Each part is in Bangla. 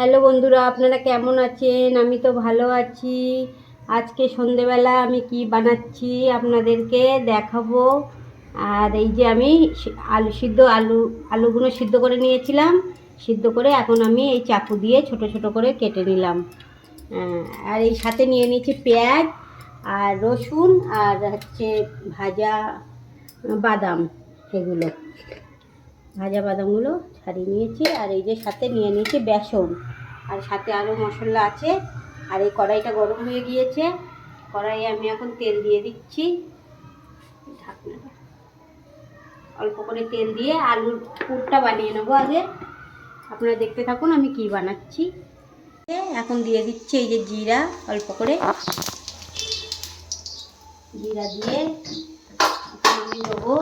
হ্যালো বন্ধুরা, আপনারা কেমন আছেন? আমি তো ভালো আছি। আজকে সন্ধেবেলা আমি কি বানাচ্ছি আপনাদেরকে দেখাবো। আর এই যে আমি আলুগুলো সিদ্ধ করে নিয়েছিলাম। সিদ্ধ করে এখন আমি এই চাকু দিয়ে ছোট ছোট করে কেটে নিলাম। আর এই সাথে নিয়ে নিয়েছি পেঁয়াজ আর রসুন আর হচ্ছে ভাজা বাদাম। এগুলো ভাজা বাদামগুলো ছাড়িয়ে নিয়েছি। আর এই যে সাথে নিয়ে নিয়েছি বেসন, আর সাথে আরও মশলা আছে। আর এই কড়াইটা গরম হয়ে গিয়েছে। কড়াইয়ে আমি এখন তেল দিয়ে দিচ্ছি। ঢাকনাটা অল্প করে তেল দিয়ে আলুর পুরটা বানিয়ে নেবো আগে। আপনারা দেখতে থাকুন আমি কি বানাচ্ছি। এখন দিয়ে দিচ্ছি এই যে জিরা, অল্প করে জিরা দিয়ে আমি দেবো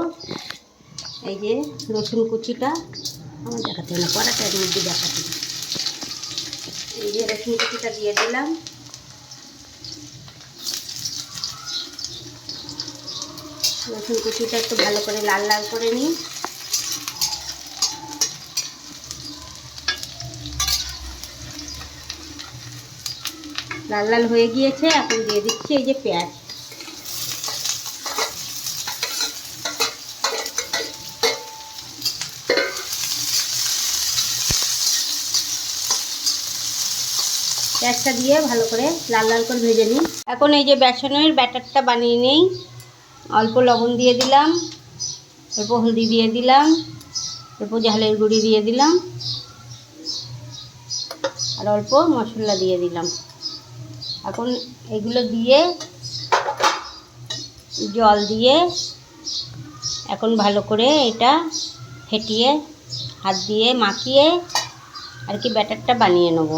এই যে রসুন কুচিটা। আমার দেখাতে না, কড়াটা এর মধ্যে দেখাতে। এই যে রসুন কুচিটা দিয়ে দিলাম। রসুন কুচিটা একটু ভালো করে লাল লাল করে নিই। লাল লাল হয়ে গিয়েছে। এখন দিয়ে দিচ্ছি এই যে পেঁয়াজ। পেঁয়াজটা দিয়ে ভালো করে লাল লাল করে ভেজে নিই। এখন এই যে বেসনের ব্যাটারটা বানিয়ে নিই। অল্প লবণ দিয়ে দিলাম, অল্প হলদি দিয়ে দিলাম, অল্প ঝালের গুঁড়ি দিয়ে দিলাম, আর অল্প মশলা দিয়ে দিলাম। এখন এগুলো দিয়ে জল দিয়ে এখন ভালো করে এটা ফেটিয়ে হাত দিয়ে মাখিয়ে আর কি ব্যাটারটা বানিয়ে নেব।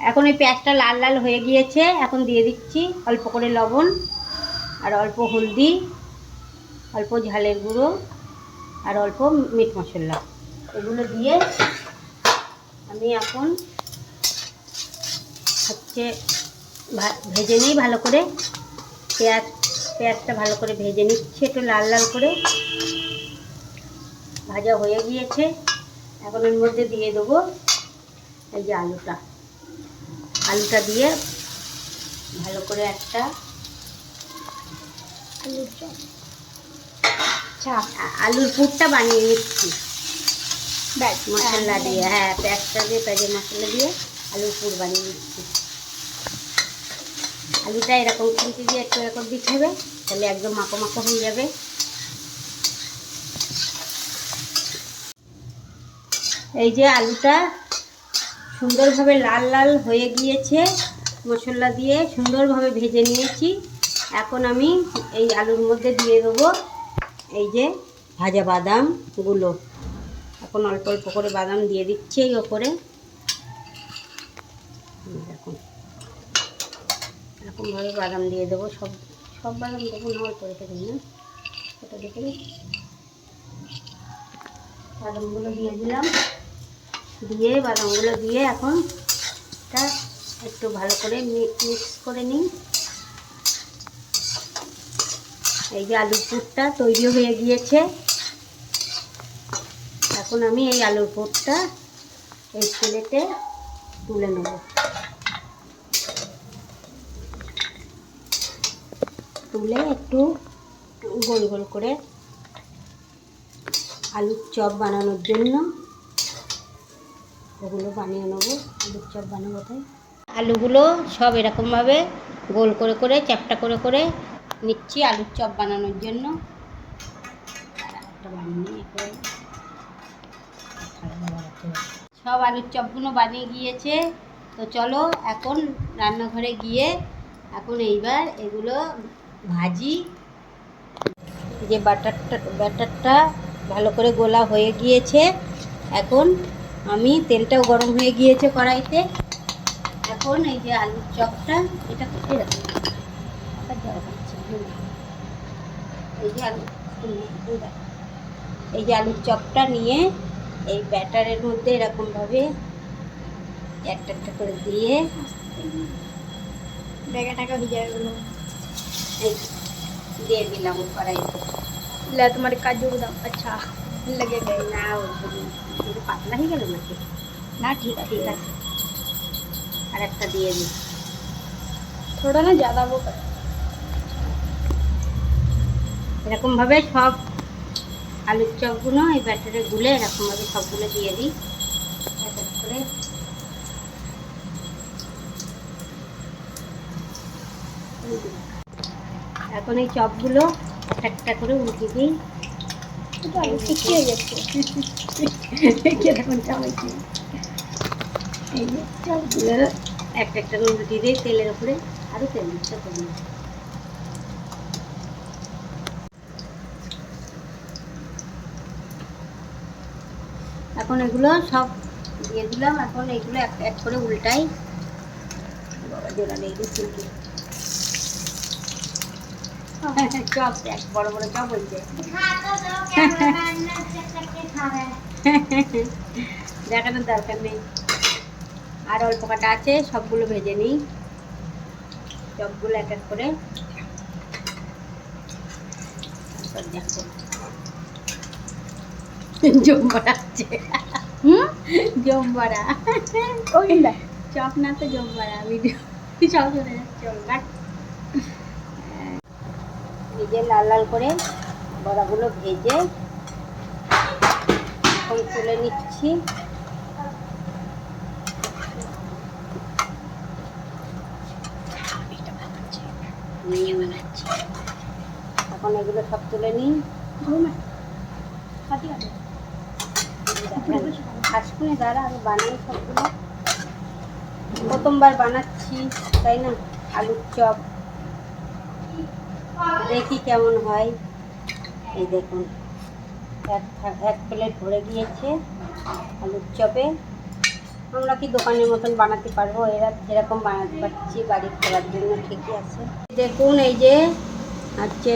এখন এই পেঁয়াজটা লাল লাল হয়ে গিয়েছে। এখন দিয়ে দিচ্ছি অল্প করে লবণ আর অল্প হলদি, অল্প ঝালের গুঁড়ো আর অল্প মিট মশলা। এগুলো দিয়ে আমি এখন হচ্ছে ভেজে নিই ভালো করে। পেঁয়াজটা ভালো করে ভেজে নিচ্ছি একটু লাল লাল করে। ভাজা হয়ে গিয়েছে। এখন এর মধ্যে দিয়ে দেবো এই যে আলুটা দিয়ে ভালো করে একটা আলুর পুরটা বানিয়ে নিচ্ছি মশলা দিয়ে। হ্যাঁ, পেঁয়াজটা দিয়ে পেঁয়াজের মশলা দিয়ে আলুর পুর বানিয়ে নিচ্ছি। আলুটা এরকম খুঁটি দিয়ে একটু এরকম দিতে হবে, তাহলে একদম মাখো মাখো হয়ে যাবে। এই যে আলুটা সুন্দরভাবে লাল লাল হয়ে গিয়েছে, মশলা দিয়ে সুন্দরভাবে ভেজে নিয়েছি। এখন আমি এই আলুর মধ্যে দিয়ে দেবো এই যে ভাজা বাদামগুলো। এখন অল্প অল্প করে বাদাম দিয়ে দিচ্ছি এই ওপরে। দেখুন এরকমভাবে বাদাম দিয়ে দেবো। সব বাদাম দেবো না, অল্প রেখে দিই না, ওটা দেখে বাদামগুলো দিয়ে দিলাম। দিয়ে বাদামগুলো দিয়ে এখন এটা একটু ভালো করে মিক্স করে নিই। এই যে আলুর পুরটা তৈরি হয়ে গিয়েছে। এখন আমি এই আলুর পুরটা এই প্লেটে তুলে নেব। তুলে একটু গোল গোল করে আলুর চপ বানানোর জন্য ওগুলো বানিয়ে নেবো। আলুর চপ বানাবো তাই আলুগুলো সব এরকমভাবে গোল করে করে চ্যাপটা করে করে নিচ্ছি আলুর চপ বানানোর জন্য। সব আলুর চপগুলো বানিয়ে গিয়েছে। তো চলো এখন রান্নাঘরে গিয়ে এখন এইবার এগুলো ভাজি। যে ব্যাটারটা ভালো করে গোলা হয়ে গিয়েছে। এখন আমি তেলটাও গরম হয়ে গিয়েছে কড়াইতে। এখন এই যে আলুর চপটা এটা কোথায় রাখি, এই যে আলুর চপটা নিয়ে এই ব্যাটারের মধ্যে এরকমভাবে একটা একটা করে দিয়ে বেগাটাকে ভিজাগুলো দিয়ে দিলাম কড়াইতে। तुम्हारे काजू बादाम अच्छा लगे गए না, পাতলা হয়ে গেল নাকি? ना ठीक है ঠিক আছে, আর একটা দিয়ে দিই। थोड़ा ना ज़्यादा वो कर এরকমভাবে সব আলুর চপগুলো এই ব্যাটারে গুলে এরকমভাবে সবগুলো দিয়ে দিই এক এক করে। এখন এই চপগুলো একটা একটা করে উল্টে দিই। तो आलू टिक्की हो जाती है কিরকম চপ হয়েছে, এই যে চপগুলো একটা একটা করে উল্টে দিই তেলের উপরে। আরও তেল দিতে হবে না। এখন এগুলো সব দিয়ে দিলাম। এখন এগুলো এক এক করে উল্টাই। বাবা জোড়া নেই রে ফুলকি। চপ এক বড় বড় চপ হয়েছে। দেখানোর দরকার নেই, আর অল্প কাটা আছে, সবগুলো ভেজে নিই। চপগুলো এক এক করে। তারপর দেখো জম বাড়াচ্ছে। জম বাড়া कोई চপ না তো জম বাড়া। ভিডিও সব শুনে যাচ্ছে। ভেজে লাল লাল করে বড়াগুলো ভেজে এখন তুলে নিচ্ছি। এখন এগুলো সব তুলে নিই। আজকুনে দাঁড়া আমি বানাই সবগুলো। প্রথমবার বানাচ্ছি তাই না আলুর চপ, দেখি কেমন হয়। এই দেখুন এক প্লেট ভরে গিয়েছে আলুর চপে। আমরা কি দোকানের মতন বানাতে পারবো? এরা যেরকম বানাতে পারছি বাড়ির খাওয়ার জন্য ঠিকই আছে। দেখুন এই যে হচ্ছে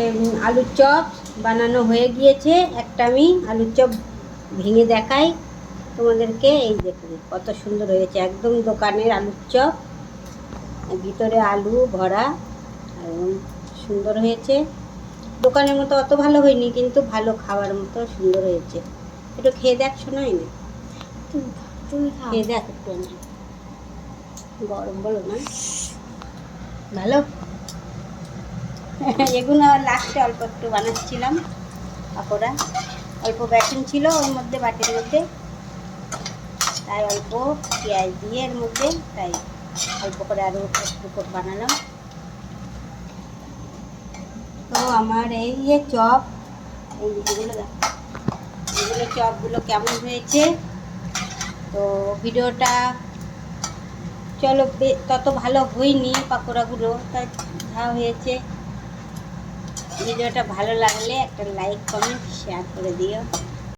আলুর চপ বানানো হয়ে গিয়েছে। একটা আমি আলুর চপ ভেঙে দেখাই তোমাদেরকে। এই দেখুন কত সুন্দর হয়েছে, একদম দোকানের আলুর চপ। ভিতরে আলু ভরা, একদম সুন্দর হয়েছে। দোকানের মতো অত ভালো হয়নি, কিন্তু ভালো খাওয়ার মতো সুন্দর হয়েছে। একটু খেয়ে দেখ, শোনাই না খেয়ে দেখ একটু। গরম বলো না, ভালো। এগুলো লাস্টে অল্প একটু বানাচ্ছিলাম পাকোড়া। অল্প বেসন ছিল ওর মধ্যে, বাটির মধ্যে, তাই অল্প পেঁয়াজ দিয়ে এর মধ্যে, তাই অল্প করে আরও একটু বানালাম। তো আমার এই যে চপ, এই যেগুলো দেখো, এগুলো চপগুলো কেমন হয়েছে। তো ভিডিওটা চলো তত ভালো হয়নি পাকোড়াগুলো, তাই যা হয়েছে। ভিডিওটা ভালো লাগলে একটা লাইক কমেন্ট শেয়ার করে দিও।